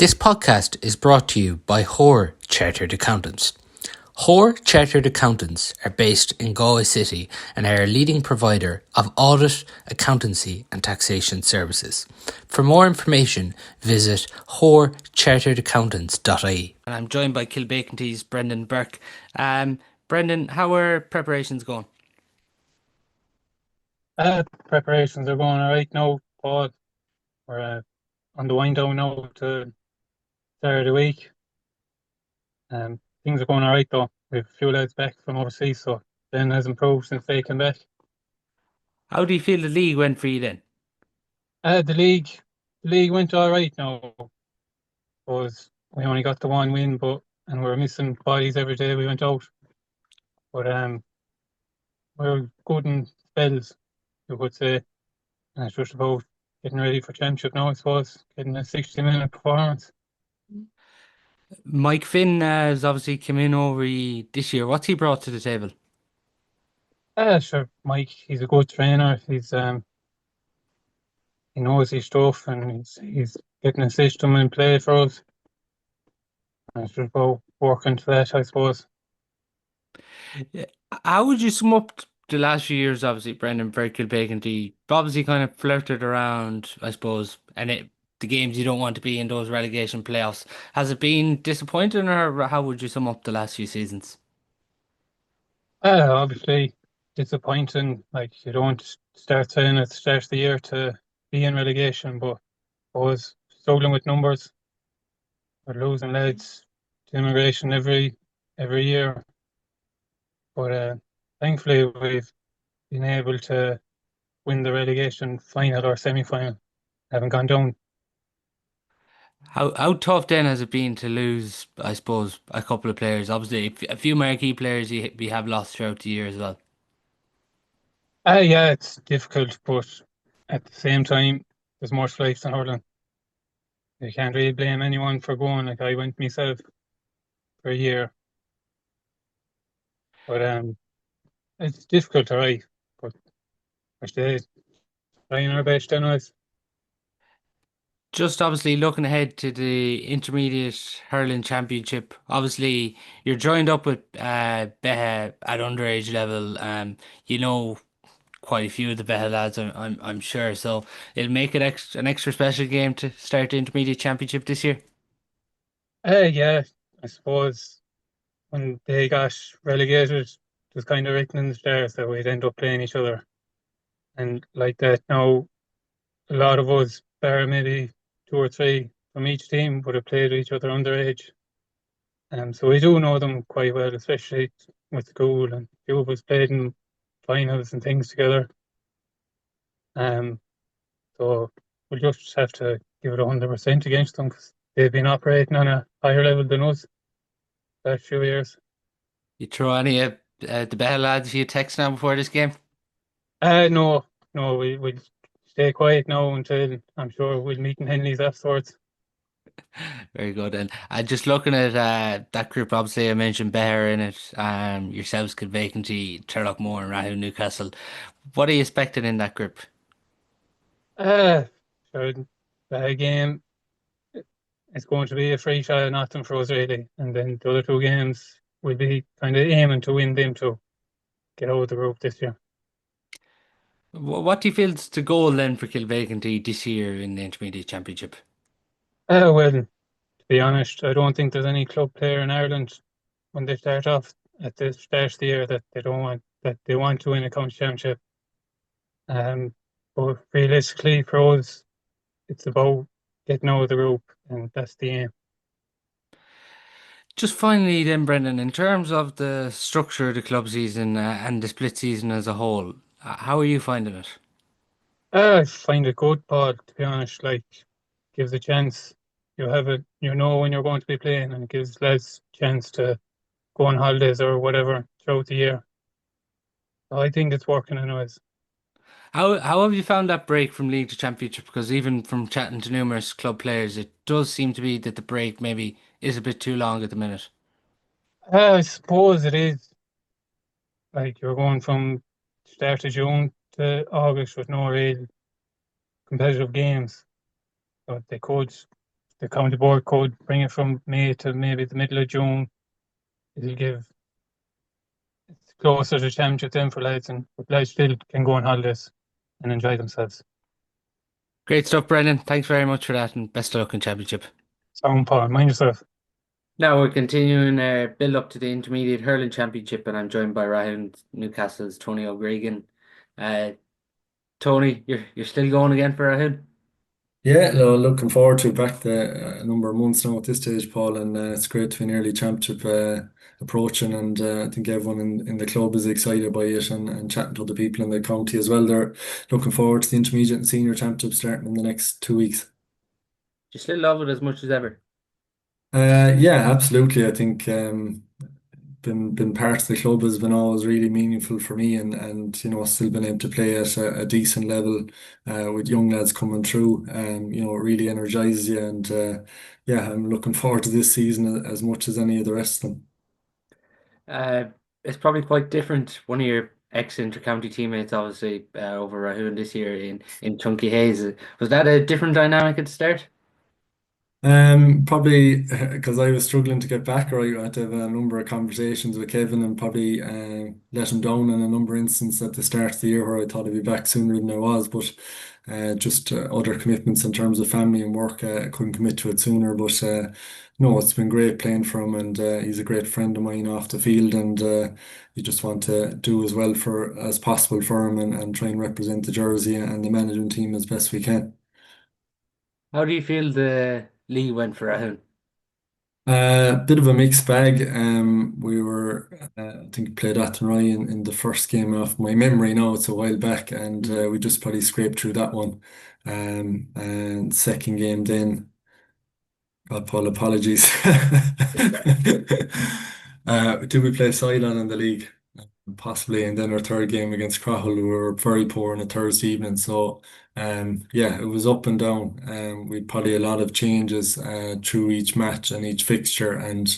This podcast is brought to you by Hoare Chartered Accountants. Hoare Chartered Accountants are based in Galway City and are a leading provider of audit, accountancy and taxation services. For more information, visit hoarecharteredaccountants.ie. And I'm joined by Kilbeacanty's Brendan Burke. Brendan, how are preparations going? Preparations are going all right now, Paul. We're on the wind down now to start of the week. Things are going all right though. We have a few lads back from overseas, so Ben has improved since they came back. How do you feel the league went for you then? The league went all right now. Was we only got the one win, and we were missing bodies every day we went out. But we were good in spells, you could say. And it's just about getting ready for championship now, I suppose. Getting a 60-minute performance. Mike Finn has obviously come in over this year. What's he brought to the table? Sure, Mike. He's a good trainer. He knows his stuff, and he's getting a system in play for us. And it's just about working to that, I suppose. Yeah. How would you sum up the last few years? Obviously, Brendan Burke, Kilbeacanty obviously kind of flirted around, I suppose, the games you don't want to be in, those relegation playoffs. Has it been disappointing, or how would you sum up the last few seasons? Obviously disappointing. Like, you don't start saying at the start of the year to be in relegation, but I was struggling with numbers. We're losing lads to immigration every year. But thankfully we've been able to win the relegation final or semi-final. Haven't gone down. How tough then has it been to lose, I suppose, a couple of players? Obviously, a few marquee players we have lost throughout the year as well. Yeah, it's difficult, but at the same time, there's more to life than hurling. You can't really blame anyone for going. Like, I went myself for a year, but it's difficult, alright. But we're still trying our best, anyways. Just obviously looking ahead to the Intermediate Hurling Championship. Obviously, you're joined up with Beagh at underage level. You know quite a few of the Beagh lads, I'm sure. So it'll make it an extra special game to start the Intermediate Championship this year. Yeah, I suppose when they got relegated, it was kind of written in the stars that we'd end up playing each other. And like that now, a lot of us, bar maybe two or three from each team, would have played with each other underage. So we do know them quite well, especially with school, and a few of us played in finals and things together. Um, so we'll just have to give it 100% against them because they've been operating on a higher level than us the last few years. You throw any of the Beagh lads a few texts now before this game? No, no, we'll stay quiet now until I'm sure we'll meet in Henley's afterwards. Very good. And just looking at that group, obviously I mentioned Beagh in it, yourselves, Kilbeacanty, Turloughmore and Rahoon, Newcastle. What are you expecting in that group? Uh, sure, the game, it's going to be a free shot at nothing for us really, and then the other two games we'll be kind of aiming to win them to get out of the group this year. What do you feel is the goal then for Kilbeacanty this year in the Intermediate Championship? Well, to be honest, I don't think there's any club player in Ireland when they start off at the start of the year that they want to win a county championship. Um, but realistically, for us, it's about getting out of the group, and that's the aim. Just finally then, Brendan, in terms of the structure of the club season and the split season as a whole, how are you finding it? I find it good, Paul. To be honest, like, gives a chance. You have it. You know when you're going to be playing, and it gives less chance to go on holidays or whatever throughout the year. So I think it's working anyways. How have you found that break from league to championship? Because even from chatting to numerous club players, it does seem to be that the break maybe is a bit too long at the minute. I suppose it is. Like, you're going from start of June to August with no real competitive games. So they could the county board could bring it from May to maybe the middle of June. It'll give it's closer to championship then for lads, and but lads still can go on holidays and enjoy themselves. Great stuff, Brendan. Thanks very much for that, and best of luck in championship. Sound Paul, mind yourself. Now we're continuing our build up to the Intermediate Hurling Championship, and I'm joined by Rahoon, Newcastle's Tony O'Regan. Uh, Tony, you're still going again for Rahoon? Yeah, no, looking forward to it back the a number of months now at this stage, Paul, and it's great to be an early championship approaching, and I think everyone in the club is excited by it, and chatting to other people in the county as well. They're looking forward to the intermediate and senior championship starting in the next 2 weeks. Do you still love it as much as ever? Yeah, absolutely. I think been part of the club has been always really meaningful for me, and still been able to play at a decent level with young lads coming through. It really energizes you, and yeah, I'm looking forward to this season as much as any of the rest of them. Uh, it's probably quite different. One of your ex-inter-county teammates, obviously, over Rahoon this year in Chunky Hayes. Was that a different dynamic at the start? Probably because I was struggling to get back, or I had to have a number of conversations with Kevin, and probably let him down in a number of instances at the start of the year where I thought I'd be back sooner than I was, but just other commitments in terms of family and work, I couldn't commit to it sooner. But no, it's been great playing for him, and he's a great friend of mine off the field, and you just want to do as well for as possible for him, and try and represent the jersey and the management team as best we can. How do you feel the league went for Rahoon? Bit of a mixed bag. We were, I think, played Athenry in the first game off my memory now. It's a while back, and we just probably scraped through that one. And second game, then, God, Paul, apologies. Did we play Ceylon in the league? Possibly, and then our third game against Crowell, we were very poor on a Thursday evening. So, yeah, it was up and down. We probably a lot of changes through each match and each fixture, and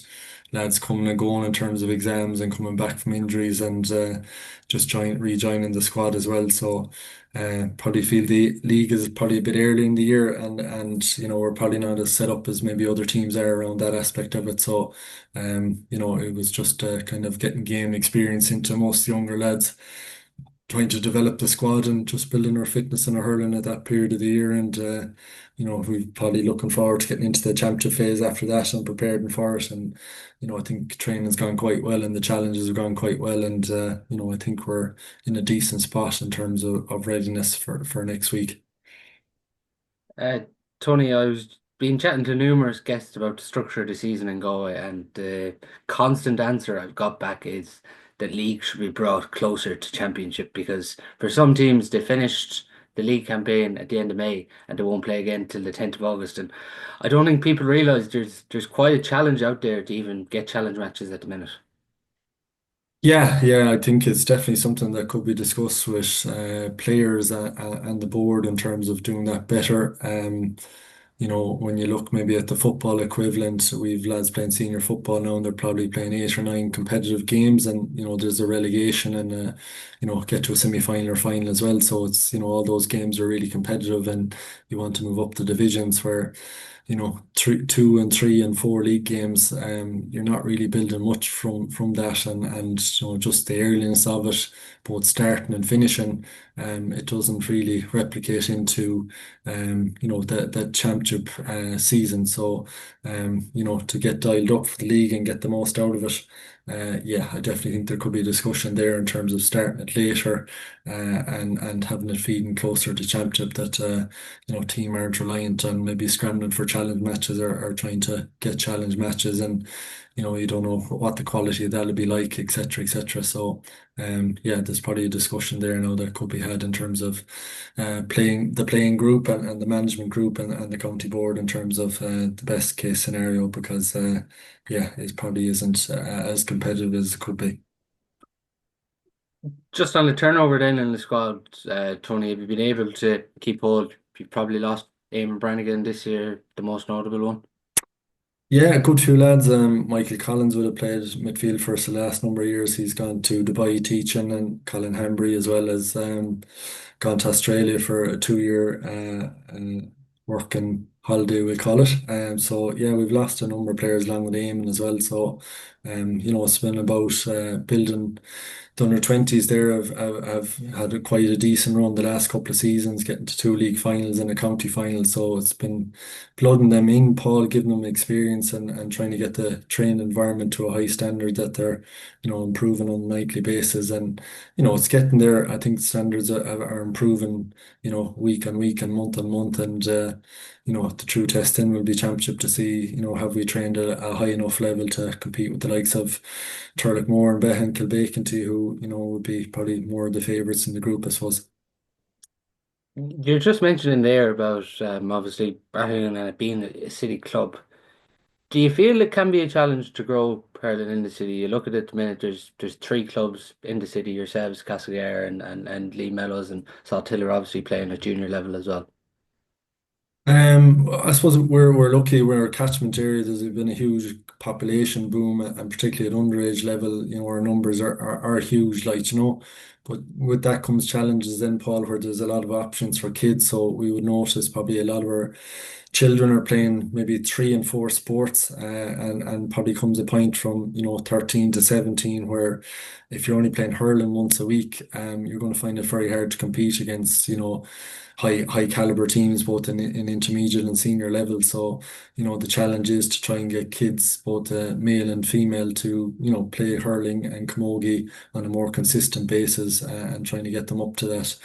lads coming and going in terms of exams and coming back from injuries, and just rejoining the squad as well. So, probably feel the league is probably a bit early in the year, and we're probably not as set up as maybe other teams are around that aspect of it. So, it was just kind of getting game experience into most younger lads, trying to develop the squad and just building our fitness and our hurling at that period of the year. And we're probably looking forward to getting into the championship phase after that and preparing for it. And I think training's gone quite well and the challenges have gone quite well. And I think we're in a decent spot in terms of readiness for next week. Uh, Tony, I was been chatting to numerous guests about the structure of the season in Galway, and the constant answer I've got back is that league should be brought closer to championship, because for some teams they finished the league campaign at the end of May and they won't play again till the 10th of August. And I don't think people realise there's quite a challenge out there to even get challenge matches at the minute. Yeah, yeah, I think it's definitely something that could be discussed with players and the board in terms of doing that better. When you look maybe at the football equivalent, we've lads playing senior football now, and they're probably playing 8 or 9 competitive games, and there's a relegation, and get to a semi-final or final as well. So it's all those games are really competitive, and you want to move up the divisions where three, 2 and 3 and 4 league games, you're not really building much from that, and just the earliness of it, both starting and finishing, it doesn't really replicate into that championship season. So to get dialed up for the league and get the most out of it, yeah, I definitely think there could be a discussion there in terms of starting it later, and having it feeding closer to championship, that team aren't reliant on maybe scrambling for challenge matches, or trying to get challenge matches, and you don't know what the quality of that'll be like, etc., etc. So yeah, there's probably a discussion there now that could be had in terms of playing group, and the management group, and the county board in terms of the best case scenario, because yeah, it probably isn't as competitive as it could be. Just on the turnover then in the squad, Tony, have you been able to keep hold? You've probably lost Eamon Brannigan this year, the most notable one. Yeah, a good few lads. Michael Collins would have played midfield for us the last number of years. He's gone to Dubai teaching, and Colin Hambry as well as gone to Australia for a 2 year working holiday, we call it. So yeah, we've lost a number of players along with Eamon as well. So it's been about building the under 20s there have had quite a decent run the last couple of seasons, getting to two league finals and a county final. So it's been blooding them in, Paul, giving them experience and trying to get the training environment to a high standard that they're, improving on a nightly basis. And, it's getting there. I think standards are improving, week on week and month. And, the true test then will be championship to see, have we trained at a high enough level to compete with the likes of Turloughmore and Beagh and Kilbeacanty, who, would be probably more of the favourites in the group, I suppose. You're just mentioning there about obviously Rahoon and it being a city club. Do you feel it can be a challenge to grow hurling in the city? You look at it at the minute, there's three clubs in the city, yourselves, Castlegar and Lee Mellows and Saltiller obviously playing at junior level as well. I suppose we're lucky. We're a catchment area. There's been a huge population boom, and particularly at underage level, our numbers are huge, like, But with that comes challenges then, Paul, where there's a lot of options for kids. So we would notice probably a lot of our children are playing maybe three and four sports, and probably comes a point from 13 to 17 where if you're only playing hurling once a week, you're going to find it very hard to compete against high caliber teams both in intermediate and senior level. So the challenge is to try and get kids, both male and female, to play hurling and camogie on a more consistent basis, and trying to get them up to that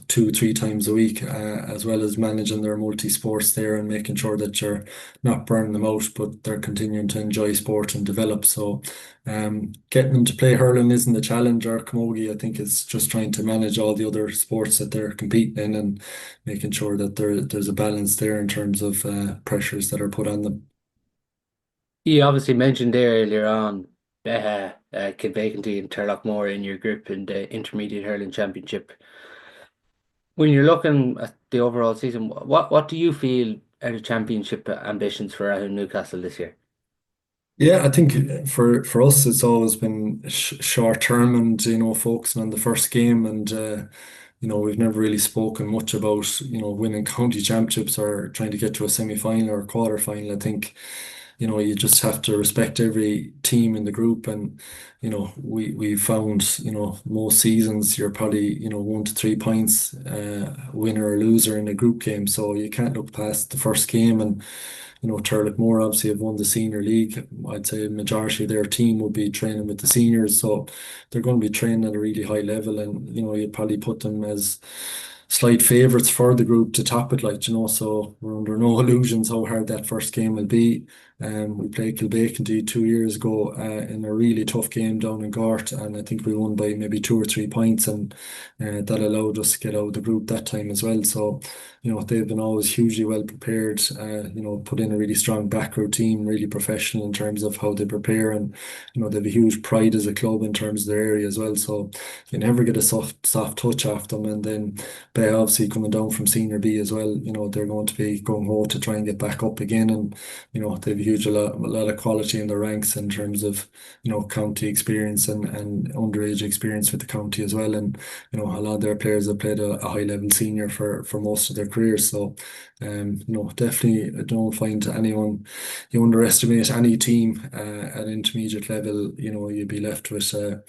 2 3 times a week, as well as managing their multi sports there and making sure that you're not burning them out, but they're continuing to enjoy sport and develop. So getting them to play hurling isn't a challenge, or camogie. I think it's just trying to manage all the other sports that they're competing in and making sure that there's a balance there in terms of pressures that are put on them. You obviously mentioned there earlier on Kilbeacanty and Turloughmore in your group in the Intermediate Hurling Championship. When you're looking at the overall season, what do you feel are the championship ambitions for Newcastle this year? Yeah, I think for us it's always been short term and focusing on the first game, and we've never really spoken much about winning county championships or trying to get to a semi-final or quarter final. I think you just have to respect every team in the group, and we found most seasons you're probably 1 to 3 points winner or loser in a group game, so you can't look past the first game. And Turloughmore obviously have won the senior league. I'd say majority of their team will be training with the seniors, so they're going to be training at a really high level, and you'd probably put them as slight favourites for the group to top it, like, so we're under no illusions how hard that first game will be. We played Kilbeacanty 2 years ago in a really tough game down in Gort, and I think we won by maybe 2 or 3 points, and that allowed us to get out of the group that time as well. So, they've been always hugely well prepared, put in a really strong back row team, really professional in terms of how they prepare, and they have a huge pride as a club in terms of their area as well. So you never get a soft touch off them. And then Bay obviously coming down from Senior B as well, they're going to be gung ho to try and get back up again. And they have a lot of quality in their ranks in terms of county experience and underage experience with the county as well. And a lot of their players have played a high level senior for most of their careers. So definitely I don't find anyone, you underestimate any team at intermediate level, you'd be left with a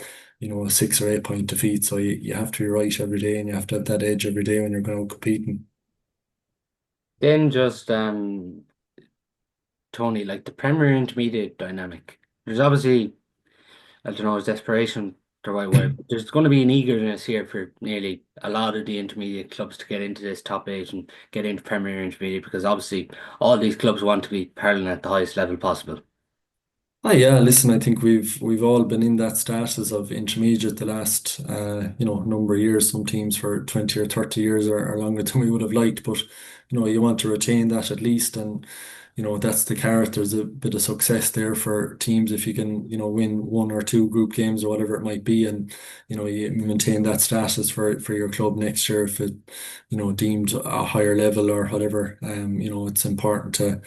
6 or 8 point defeat. So you have to be right every day, and you have to have that edge every day when you're going out competing. Then just Tony, like the Premier Intermediate dynamic. There's obviously, I don't know, is desperation the right word? But there's going to be an eagerness here for nearly a lot of the intermediate clubs to get into this top eight and get into Premier Intermediate, because obviously all these clubs want to be hurling at the highest level possible. Ah, yeah, listen, I think we've all been in that status of intermediate the last number of years. Some teams for 20 or 30 years or longer than we would have liked, but you want to retain that at least. And that's the carrot. There's a bit of success there for teams if you can win one or two group games or whatever it might be, and you maintain that status for your club next year if it deemed a higher level or whatever. It's important to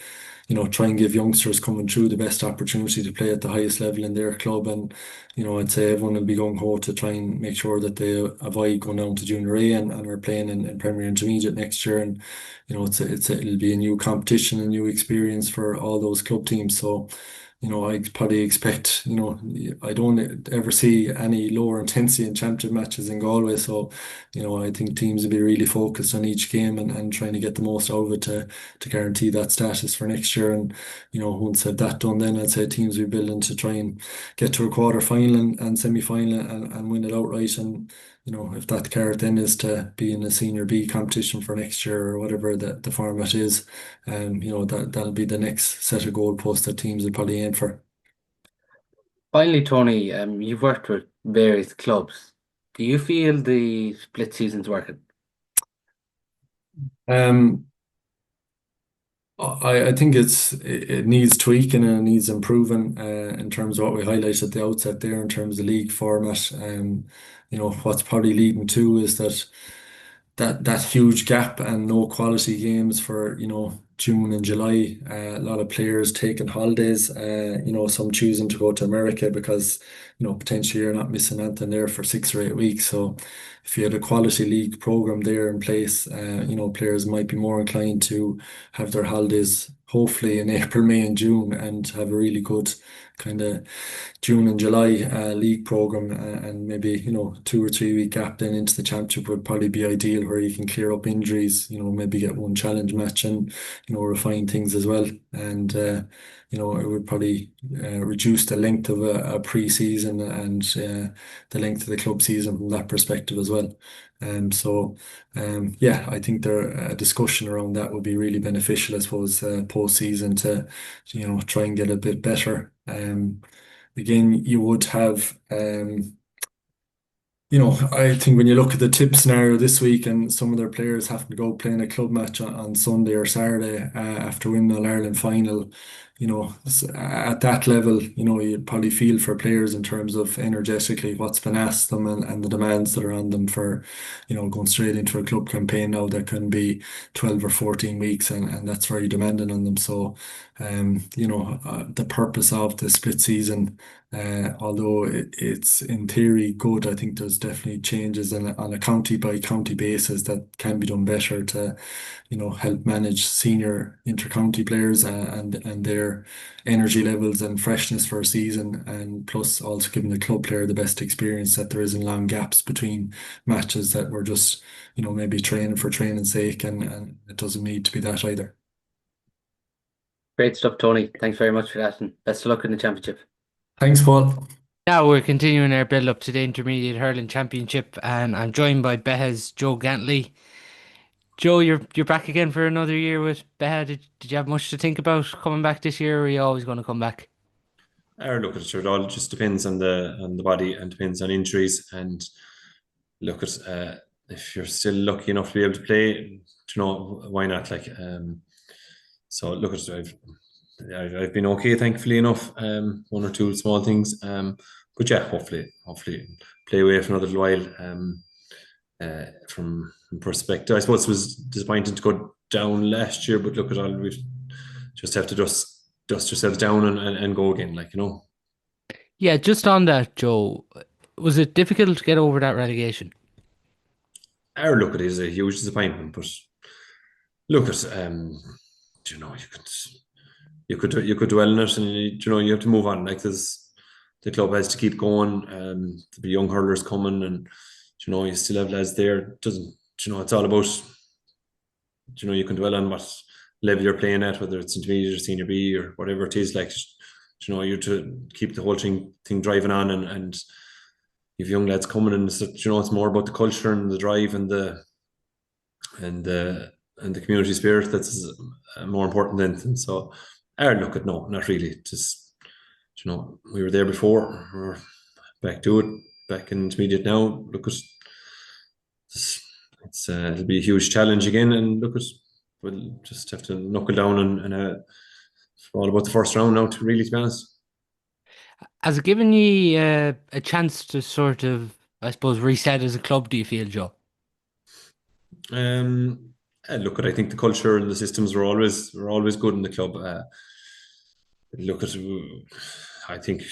try and give youngsters coming through the best opportunity to play at the highest level in their club. And, I'd say everyone will be gung ho to try and make sure that they avoid going down to Junior A and are playing in Premier Intermediate next year. And, it'll be a new competition, a new experience for all those club teams. So, I probably expect, I don't ever see any lower intensity in championship matches in Galway. So, I think teams will be really focused on each game and trying to get the most out of it to guarantee that status for next year. And, once I've that done, then I'd say teams will be building to try and get to a quarter final and semi final and win it outright. And, if that carrot then is to be in a senior B competition for next year or whatever the format is, that'll be the next set of goalposts that teams will probably aim for. Finally, Tony, you've worked with various clubs. Do you feel the split season's working? Um, I think it needs tweaking and it needs improving in terms of what we highlighted at the outset there in terms of league format. What's probably leading to is that huge gap and no quality games for June and July. A lot of players taking holidays. Some choosing to go to America because potentially you're not missing anything there for 6 or 8 weeks. So if you had a quality league program there in place, players might be more inclined to have their holidays hopefully in April, May, and June and have a really good kind of June and July league program, and maybe 2 or 3 week gap then into the championship would probably be ideal, where you can clear up injuries, maybe get one challenge match and refine things as well. And it would probably reduce the length of a pre-season and the length of the club season from that perspective as well. Yeah, I think a discussion around that would be really beneficial, I suppose, post-season to try and get a bit better. Again, you would have, I think when you look at the tip scenario this week and some of their players having to go play in a club match on Sunday or Saturday after winning All Ireland final, at that level, you'd probably feel for players in terms of energetically what's been asked them and the demands that are on them for, going straight into a club campaign now that can be 12 or 14 weeks, and that's very demanding on them. So, the purpose of the split season, although it's in theory good, I think there's definitely changes on a county by county basis that can be done better to, help manage senior inter-county players and their energy levels and freshness for a season, and plus also giving the club player the best experience, that there isn't long gaps between matches that we're just, maybe training for training's sake, and it doesn't need to be that either. Great stuff, Tony. Thanks very much for that, and best of luck in the championship. Thanks, Paul. Now we're continuing our build up to the Intermediate Hurling Championship, and I'm joined by Beagh's Joe Gantley. Joe, you're back again for another year with Beagh. Did you have much to think about coming back this year, or are you always going to come back? Look at it all just depends on the body and depends on injuries. And look at if you're still lucky enough to be able to play, why not? So look at I've been okay, thankfully enough. One or two small things. But yeah, hopefully play away for another little while. From perspective, I suppose it was disappointing to go down last year, but look at all, we just have to dust yourselves down and go again, Yeah, just on that, Joe, was it difficult to get over that relegation? Look, it is a huge disappointment, but look at you could dwell on it, and you have to move on. The club has to keep going. There'll be young hurlers coming, and you still have lads there. It doesn't, it's all about, you can dwell on what level you're playing at, whether it's intermediate or senior B or whatever it is. You're to keep the whole thing driving on, and you've young lads coming, and it's more about the culture and the drive and the community spirit that's more important than anything. So, look at no, not really. Just we were there before. We're back to it. Back in intermediate now. Look at it'll be a huge challenge again, and look at we'll just have to knuckle down and it's all about the first round now. To be honest. Has it given you a chance to sort of, I suppose, reset as a club, do you feel, Joe? Look at, I think the culture and the systems were always good in the club. Look at, I think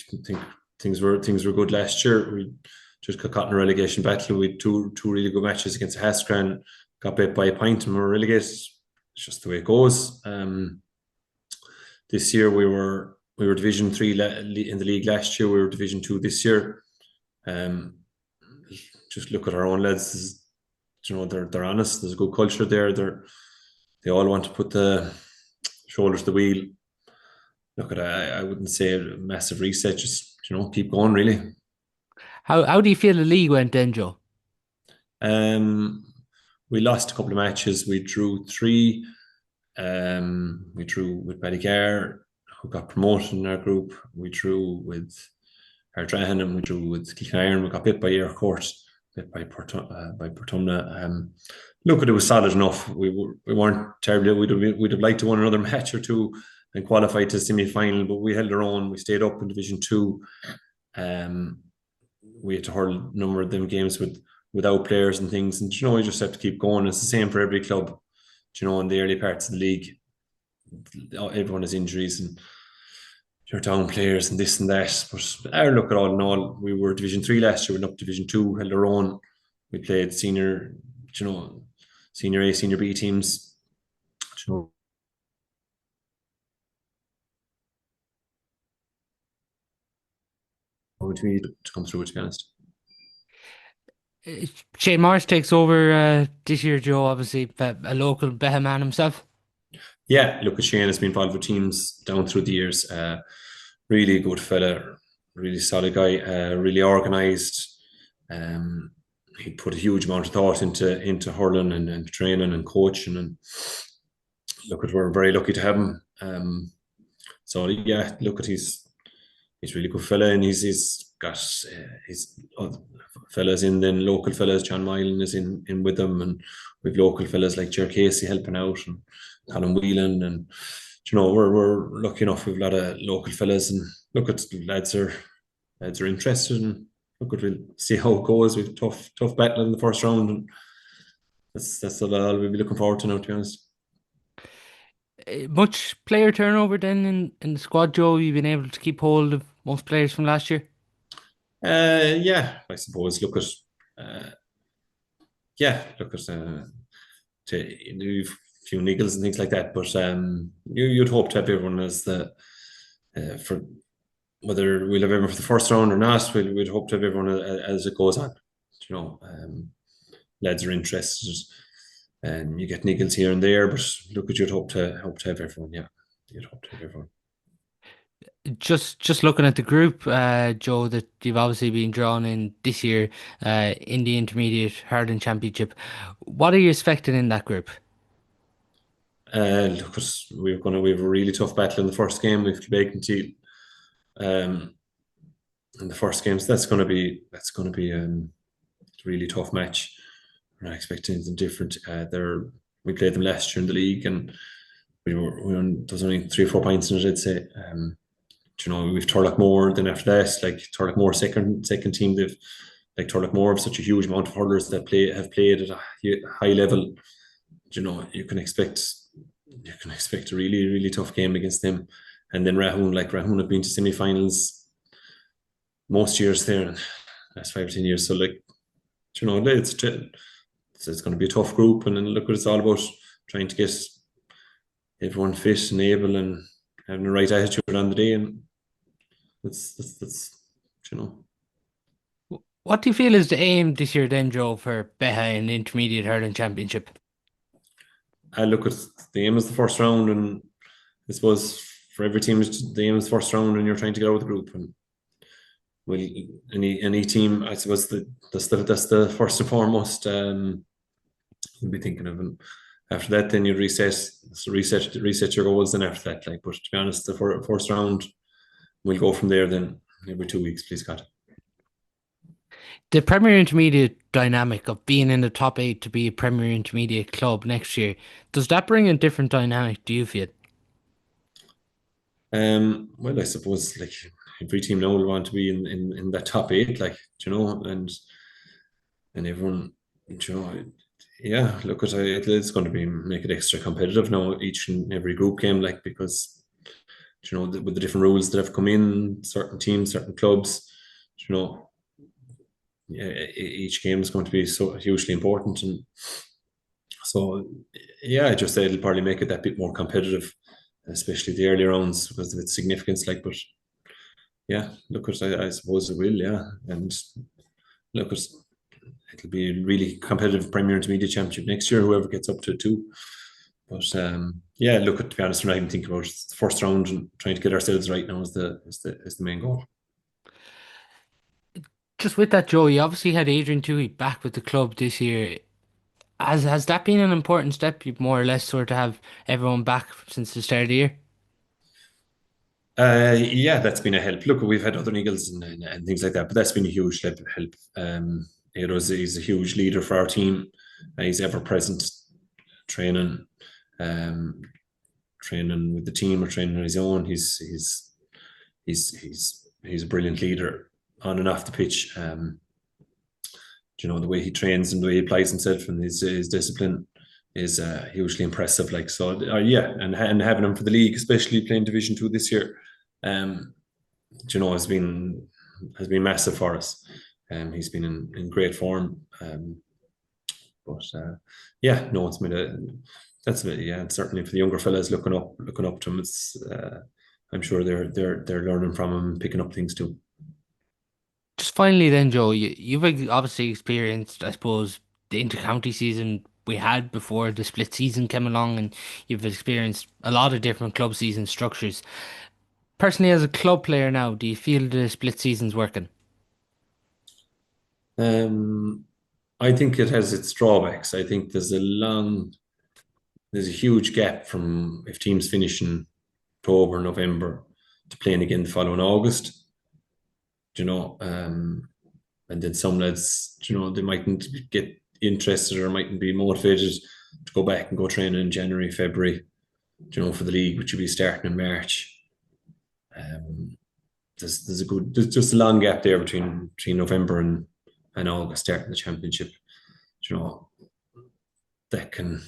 things were good last year. We just got caught in a relegation battle. We had two really good matches against Haskran, got beat by a point and were relegated. It's just the way it goes. This year we were Division 3 in the league last year. We were Division 2 this year. Just look at our own lads. They're honest. There's a good culture there. They all want to put the shoulders to the wheel. Look at, I wouldn't say a massive reset. Just keep going really. How do you feel the league went then, Joe? We lost a couple of matches. We drew 3. We drew with Beagh, who got promoted in our group. We drew with Rahoon, and we drew with Kilbeacanty. We got bit by Aircourt, bit by Portumna. Look, it was solid enough. We weren't terribly. We'd have liked to win another match or two and qualify to the semi-final, but we held our own. We stayed up in Division 2. We had to hurl a number of them games without players and things, and you just have to keep going. It's the same for every club. In the early parts of the league, everyone has injuries and you're down players and this and that. But I look at all in all, we were Division 3 last year, went up to Division 2, held our own. We played senior A, senior B teams. We need to come through, to be honest. Shane Morris takes over this year, Joe, obviously a local Beagh man himself. Yeah, look, Shane has been involved with teams down through the years. Really good fella, really solid guy, really organised. He put a huge amount of thought into hurling and training and coaching. And look, we're very lucky to have him. So yeah, look, he's a really good fella, and he's got his fellas in, then local fellas. John Mylan is in with them, and we've local fellas like Ger Casey helping out, and Colin Whelan, and we're lucky enough we've a lot of local fellas, and look at lads are interested, and look, we'll see how it goes. We've tough battle in the first round, and that's all we'll be looking forward to now, to be honest. Much player turnover then in the squad, Joe? You've been able to keep hold of most players from last year? Yeah, I suppose. Look at a few niggles and things like that, but you'd hope to have everyone as for whether we'll have everyone for the first round or not. We'd hope to have everyone as it goes on. Lads are interested, and you get niggles here and there, but look, you'd hope to have everyone. Yeah, you'd hope to have everyone. Just looking at the group, Joe, that you've obviously been drawn in this year in the Intermediate Hurling Championship. What are you expecting in that group? Look, we have a really tough battle in the first game with Kilbeacanty. In the first game, so that's going to be a really tough match. We're not expecting anything different. We played them last year in the league, and there was only 3 or 4 points in it, I'd say. We've Turloughmore. Then after that, like Turloughmore second team, they've Turloughmore have such a huge amount of hurlers that have played at a high level. You can expect a really, really tough game against them. And then Rahoon have been to semi-finals most years there in the last 5 or 10 years. So it's going to be a tough group, and then look, it's all about trying to get everyone fit and able and having the right attitude on the day, and that's. What do you feel is the aim this year then, Joe, for Beagh in the Intermediate Hurling Championship? I look at the aim is the first round, and I suppose for every team the aim is the first round, and you're trying to get out of the group. And any team, I suppose that's the first and foremost you'll be thinking of, and after that then you reset your goals. Then after that, but to be honest, the first round we'll go from there. Then every 2 weeks, please God. The Premier Intermediate dynamic of being in the top 8 to be a Premier Intermediate club next year, does that bring a different dynamic, do you feel? Well, I suppose every team now will want to be in that top 8, and everyone, yeah, look, it's going to be make it extra competitive now, each and every group game, like, because with the different rules that have come in, certain teams, certain clubs, you know, yeah, each game is going to be so hugely important, and so yeah, I just say it'll probably make it that bit more competitive, especially the early rounds because of its significance. Like, but yeah, look, I suppose it will, yeah, and look, it'll be a really competitive Premier Intermediate Championship next year, whoever gets up to it too. But yeah, look, to be honest, we're not even thinking about the first round, and trying to get ourselves right now is the main goal. Just with that, Joe, you obviously had Adrian Toohey back with the club this year. Has that been an important step? You more or less sort of have everyone back since the start of the year. Yeah, that's been a help. Look, we've had other Eagles and things like that, but that's been a huge help. He's a huge leader for our team. He's ever present, training, um, training with the team or training on his own. He's a brilliant leader on and off the pitch. The way he trains and the way he applies himself and his discipline is hugely impressive. Like, so, yeah, and having him for the league, especially playing Division 2 this year, um, has been massive for us. He's been in great form. But yeah, no, it's been that's a bit, yeah, and certainly for the younger fellas looking up to him, it's I'm sure they're learning from him, picking up things too. Just finally, then, Joe, you've obviously experienced, I suppose, the inter-county season we had before the split season came along, and you've experienced a lot of different club season structures. Personally, as a club player now, do you feel the split season's working? Um, I think it has its drawbacks. I think there's a huge gap from if teams finish in October, November to playing again the following August. And then some lads, they mightn't get interested or mightn't be motivated to go back and go training in January, February, for the league, which will be starting in March. Um, there's just a long gap there between November and August starting the championship. You know, that can,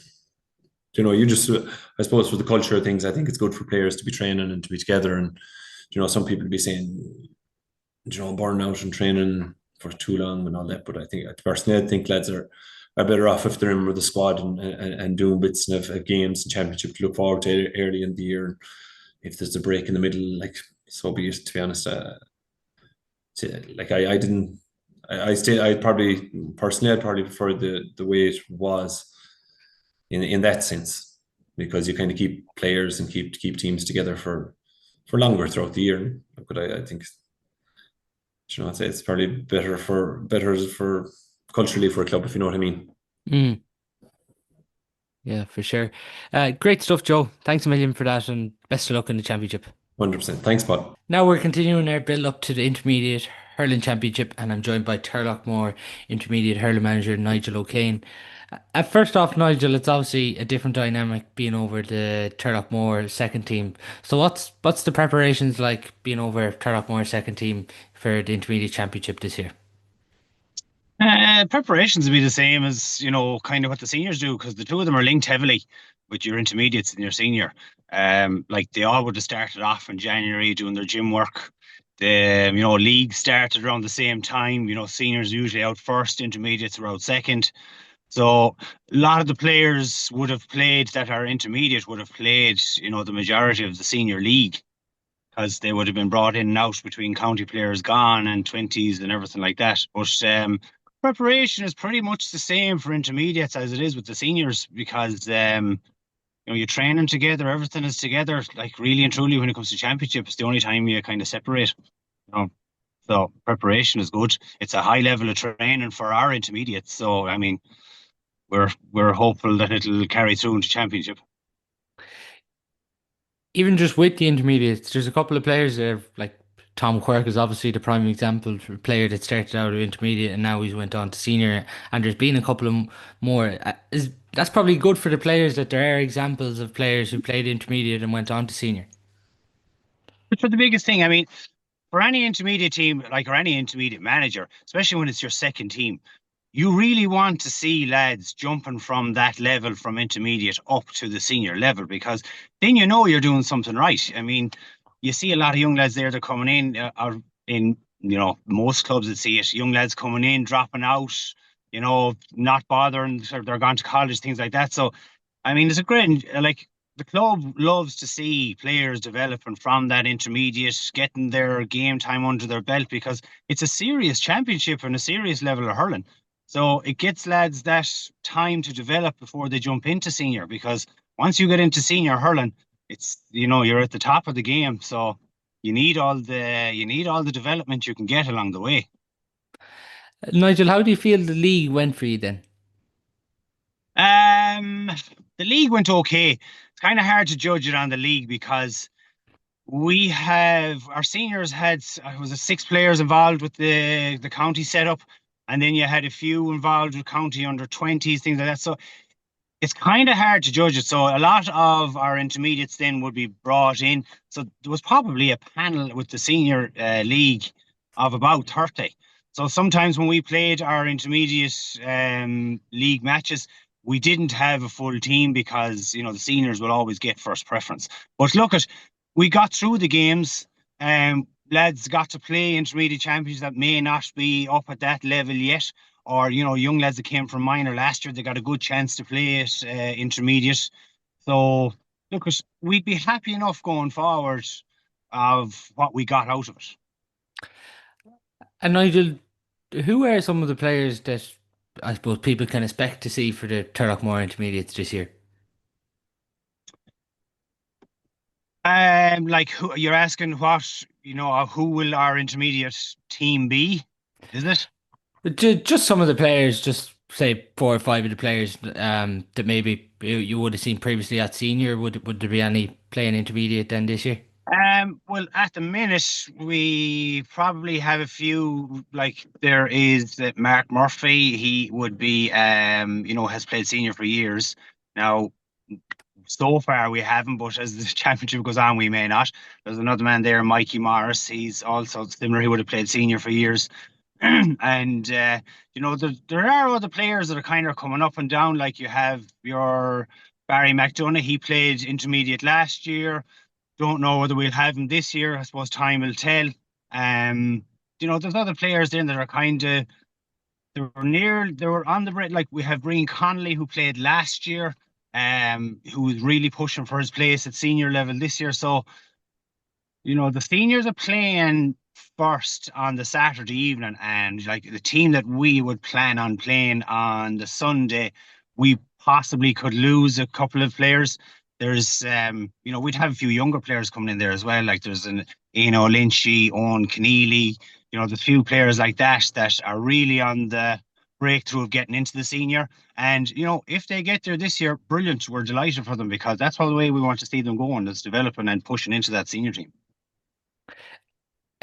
you just, I suppose for the culture of things, I think it's good for players to be training and to be together. And, some people be saying, burn out and training for too long and all that. But personally, I think lads are better off if they're in with the squad and doing bits of games and championship to look forward to early in the year. And if there's a break in the middle, like, so be it, to be honest. Like, I didn't, I still, I'd probably prefer the way it was in that sense, because you kind of keep players and keep teams together for longer throughout the year. But I think, I'd say it's probably better for culturally for a club, if you know what I mean. Mm, yeah, for sure. Great stuff, Joe. Thanks a million for that, and best of luck in the championship. 100%. Thanks, Paul. Now we're continuing our build up to the Intermediate Hurling Championship, and I'm joined by Turloughmore Intermediate Hurling Manager Nigel O'Kane. First off, Nigel, it's obviously a different dynamic being over the Turloughmore second team. So what's the preparations like being over Turloughmore second team for the Intermediate Championship this year? Preparations will be the same as, kind of what the seniors do, because the two of them are linked heavily with your intermediates and your senior. Like they all would have started off in January doing their gym work. The, league started around the same time. Seniors are usually out first, intermediates are out second. So a lot of the players would have played that are intermediate would have played, the majority of the senior league, because they would have been brought in and out between county players gone and 20s and everything like that. But preparation is pretty much the same for intermediates as it is with the seniors, because you're training together, everything is together. Like, really and truly, when it comes to championship, it's the only time you kind of separate. So preparation is good. It's a high level of training for our intermediates. So I mean, we're hopeful that it'll carry through into championship. Even just with the intermediates, there's a couple of players there, like Tom Quirk is obviously the prime example for a player that started out of intermediate and now he's went on to senior. And there's been a couple of more. That's probably good for the players that there are examples of players who played intermediate and went on to senior. But for the biggest thing, I mean, for any intermediate team, like, or any intermediate manager, especially when it's your second team, you really want to see lads jumping from that level from intermediate up to the senior level, because then you know you're doing something right. I mean, you see a lot of young lads there, they're coming in, are in, most clubs that see it, young lads coming in, dropping out, not bothering, they're gone to college, things like that. So, I mean, it's a great, like, the club loves to see players developing from that intermediate, getting their game time under their belt, because it's a serious championship and a serious level of hurling. So it gets lads that time to develop before they jump into senior, because once you get into senior hurling, it's, you're at the top of the game. So you need all the development you can get along the way. Nigel, how do you feel the league went for you then? The league went okay. It's kind of hard to judge it on the league, because our seniors had, was it 6 players involved with the county setup, and then you had a few involved with county under 20s, things like that. So it's kind of hard to judge it. So a lot of our intermediates then would be brought in. So there was probably a panel with the senior league of about 30. So sometimes when we played our intermediate league matches, we didn't have a full team, because the seniors will always get first preference. But look, we got through the games. Lads got to play intermediate champions that may not be up at that level yet, or young lads that came from minor last year, they got a good chance to play it intermediate. So look, we'd be happy enough going forward of what we got out of it. And Nigel, who are some of the players that I suppose people can expect to see for the Turloughmore Intermediates this year? Like, who you're asking, what who will our intermediate team be? Is it? Just some of the players, just say 4 or 5 of the players that maybe you would have seen previously at senior. Would there be any playing intermediate then this year? Well, at the minute, we probably have a few. Like, there is Mark Murphy. He would be, has played senior for years. Now, so far we haven't, but as the championship goes on, we may not. There's another man there, Mikey Morris. He's also similar. He would have played senior for years. And there are other players that are kind of coming up and down. Like, you have your Barry McDonough. He played intermediate last year. Don't know whether we'll have him this year. I suppose time will tell. There's other players then that are kind of, they were on the break. Like, we have Regan Connolly, who played last year, who was really pushing for his place at senior level this year. So, the seniors are playing first on the Saturday evening, and like the team that we would plan on playing on the Sunday, we possibly could lose a couple of players. There's we'd have a few younger players coming in there as well. Like, there's an Lynchy, Owen Keneally, there's a few players like that are really on the breakthrough of getting into the senior. And if they get there this year, brilliant. We're delighted for them, because that's all the way we want to see them going, is developing and pushing into that senior team.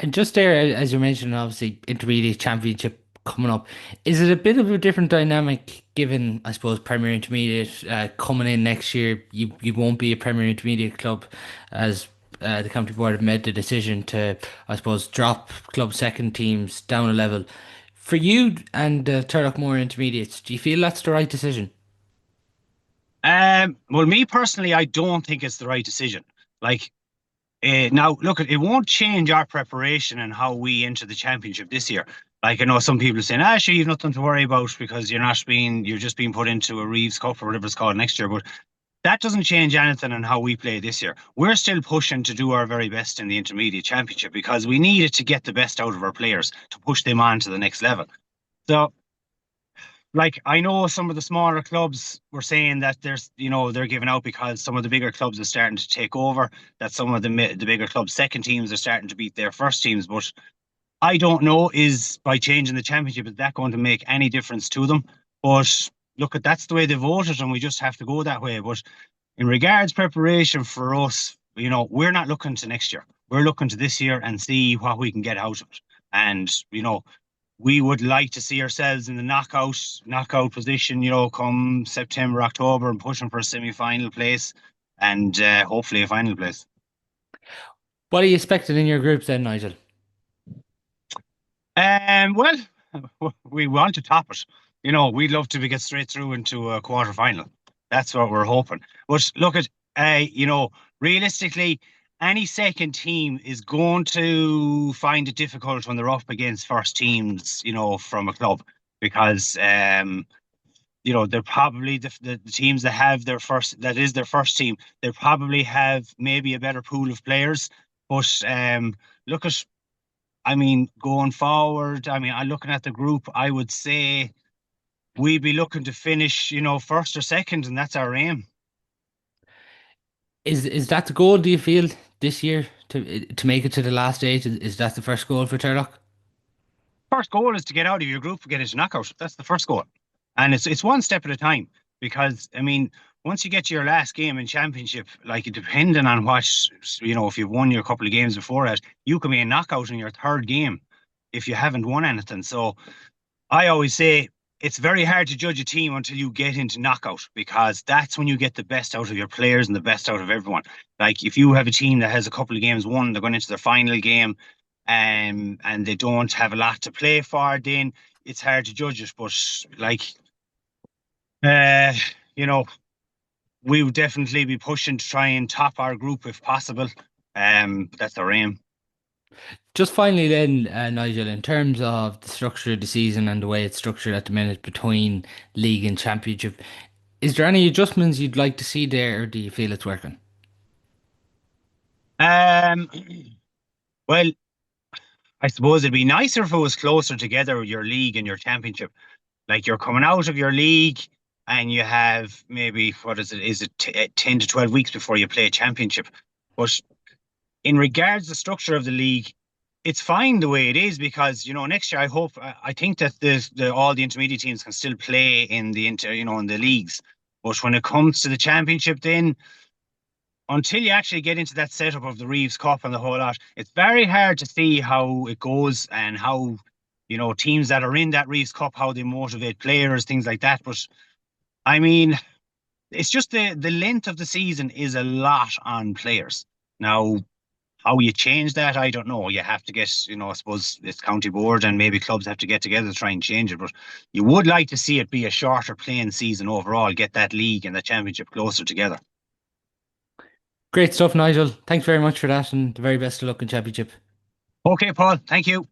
And just there, as you mentioned, obviously intermediate championship coming up. Is it a bit of a different dynamic, given, I suppose, Premier Intermediate coming in next year? You won't be a Premier Intermediate club, as the county board have made the decision to, I suppose, drop club second teams down a level. For you and Turloughmore Intermediates, do you feel that's the right decision? Well, me personally, I don't think it's the right decision. Like, now, look, it won't change our preparation and how we enter the championship this year. Like, I know some people are saying, sure, you've nothing to worry about, because you're just being put into a Reeves Cup or whatever it's called next year. But that doesn't change anything on how we play this year. We're still pushing to do our very best in the intermediate championship, because we need it to get the best out of our players to push them on to the next level. So, like, I know some of the smaller clubs were saying that they're giving out because some of the bigger clubs are starting to take over, that some of the bigger clubs' second teams are starting to beat their first teams. But I don't know, is by changing the championship, is that going to make any difference to them? But look, that's the way they voted, and we just have to go that way. But in regards preparation for us, we're not looking to next year. We're looking to this year and see what we can get out of it. And, we would like to see ourselves in the knockout position, come September, October, and pushing for a semi-final place, and hopefully a final place. What are you expecting in your groups then, Nigel? Well, we want to top it. you know, we'd love to get straight through into a quarter final. That's what we're hoping. But look at, you know, realistically, any second team is going to find it difficult when they're up against first teams, you know, from a club, because you know, they're probably the teams that have their first, that is their first team, they probably have maybe a better pool of players. But look at, I mean, going forward, I mean, I'm looking at the group, I would say we'd be looking to finish, you know, first or second, and that's our aim. Is that the goal, do you feel, this year to make it to the last stage? Is that the first goal for Turlough? First goal is to get out of your group, get into knockout. That's the first goal. And it's one step at a time, because, I mean, once you get to your last game in championship, like, depending on what, you know, if you've won your couple of games before that, you can be a knockout in your third game if you haven't won anything. So I always say it's very hard to judge a team until you get into knockout, because that's when you get the best out of your players and the best out of everyone. Like, if you have a team that has a couple of games won, they're going into their final game, and they don't have a lot to play for, then it's hard to judge it. But, like, you know, we would definitely be pushing to try and top our group if possible. That's our aim. Just finally then, Nigel, in terms of the structure of the season and the way it's structured at the minute between league and championship, is there any adjustments you'd like to see there, or do you feel it's working? Well, I suppose it'd be nicer if it was closer together, your league and your championship. Like, you're coming out of your league and you have maybe, what is it 10 to 12 weeks before you play a championship. But in regards to the structure of the league, it's fine the way it is, because, you know, next year I think that all the intermediate teams can still play in the in the leagues. But when it comes to the championship, then until you actually get into that setup of the Reeves Cup and the whole lot, it's very hard to see how it goes, and how, you know, teams that are in that Reeves Cup, how they motivate players, things like that. But I mean, it's just the length of the season is a lot on players. Now, how you change that, I don't know. You have to get, you know, I suppose it's county board and maybe clubs have to get together to try and change it. But you would like to see it be a shorter playing season overall, get that league and the championship closer together. Great stuff, Nigel. Thanks very much for that, and the very best of luck in championship. Okay, Paul. Thank you.